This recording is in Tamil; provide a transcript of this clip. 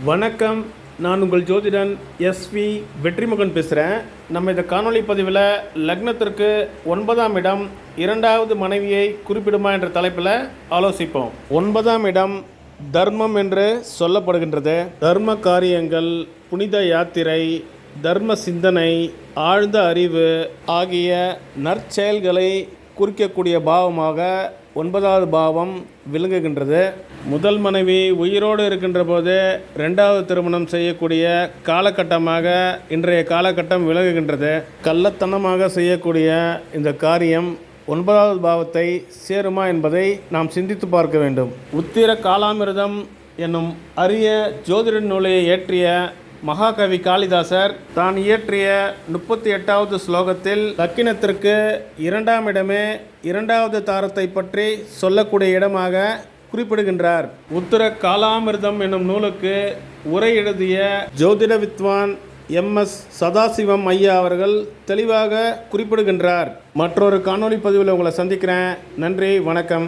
வணக்கம். நான் உங்கள் ஜோதிடன் எஸ்வி வெற்றிமுகன் பேசுகிறேன். நம்ம இந்த காணொளி பதிவில் லக்னத்திற்கு 9ஆம் இடம் 2வது மனைவியை குறிப்பிடுமா என்ற தலைப்பில் ஆலோசிப்போம். 9ஆம் இடம் தர்மம் என்று சொல்லப்படுகின்றது. தர்ம காரியங்கள், புனித யாத்திரை, தர்ம சிந்தனை, ஆழ்ந்த அறிவு ஆகிய நற்செயல்களை குறிக்கக்கூடிய பாவமாக 9வது பாவம் விளங்குகின்றது. முதல் மனைவி உயிரோடு இருக்கின்ற போது 2வது திருமணம் செய்யக்கூடிய காலகட்டமாக இன்றைய காலகட்டம் விளங்குகின்றது. கள்ளத்தனமாக செய்யக்கூடிய இந்த காரியம் 9வது பாவத்தை சேருமா என்பதை நாம் சிந்தித்து பார்க்க வேண்டும். உத்திர காலாமிர்தம் என்னும் அரிய ஜோதிட நூலை இயற்றிய மகாகவி காளிதாசர் தான் இயற்றிய 38வது ஸ்லோகத்தில் லக்கினத்திற்கு 2ஆம் இடமே 2வது தாரத்தை பற்றி சொல்லக்கூடிய இடமாக குறிப்பிடுகின்றார். உத்திர காலாமிர்தம் என்னும் நூலுக்கு உரை எழுதிய ஜோதிட வித்வான் MS சதாசிவம் ஐயா அவர்கள் தெளிவாக குறிப்பிடுகின்றார். மற்றொரு காணொளி பதிவில் உங்களை சந்திக்கிறேன். நன்றி, வணக்கம்.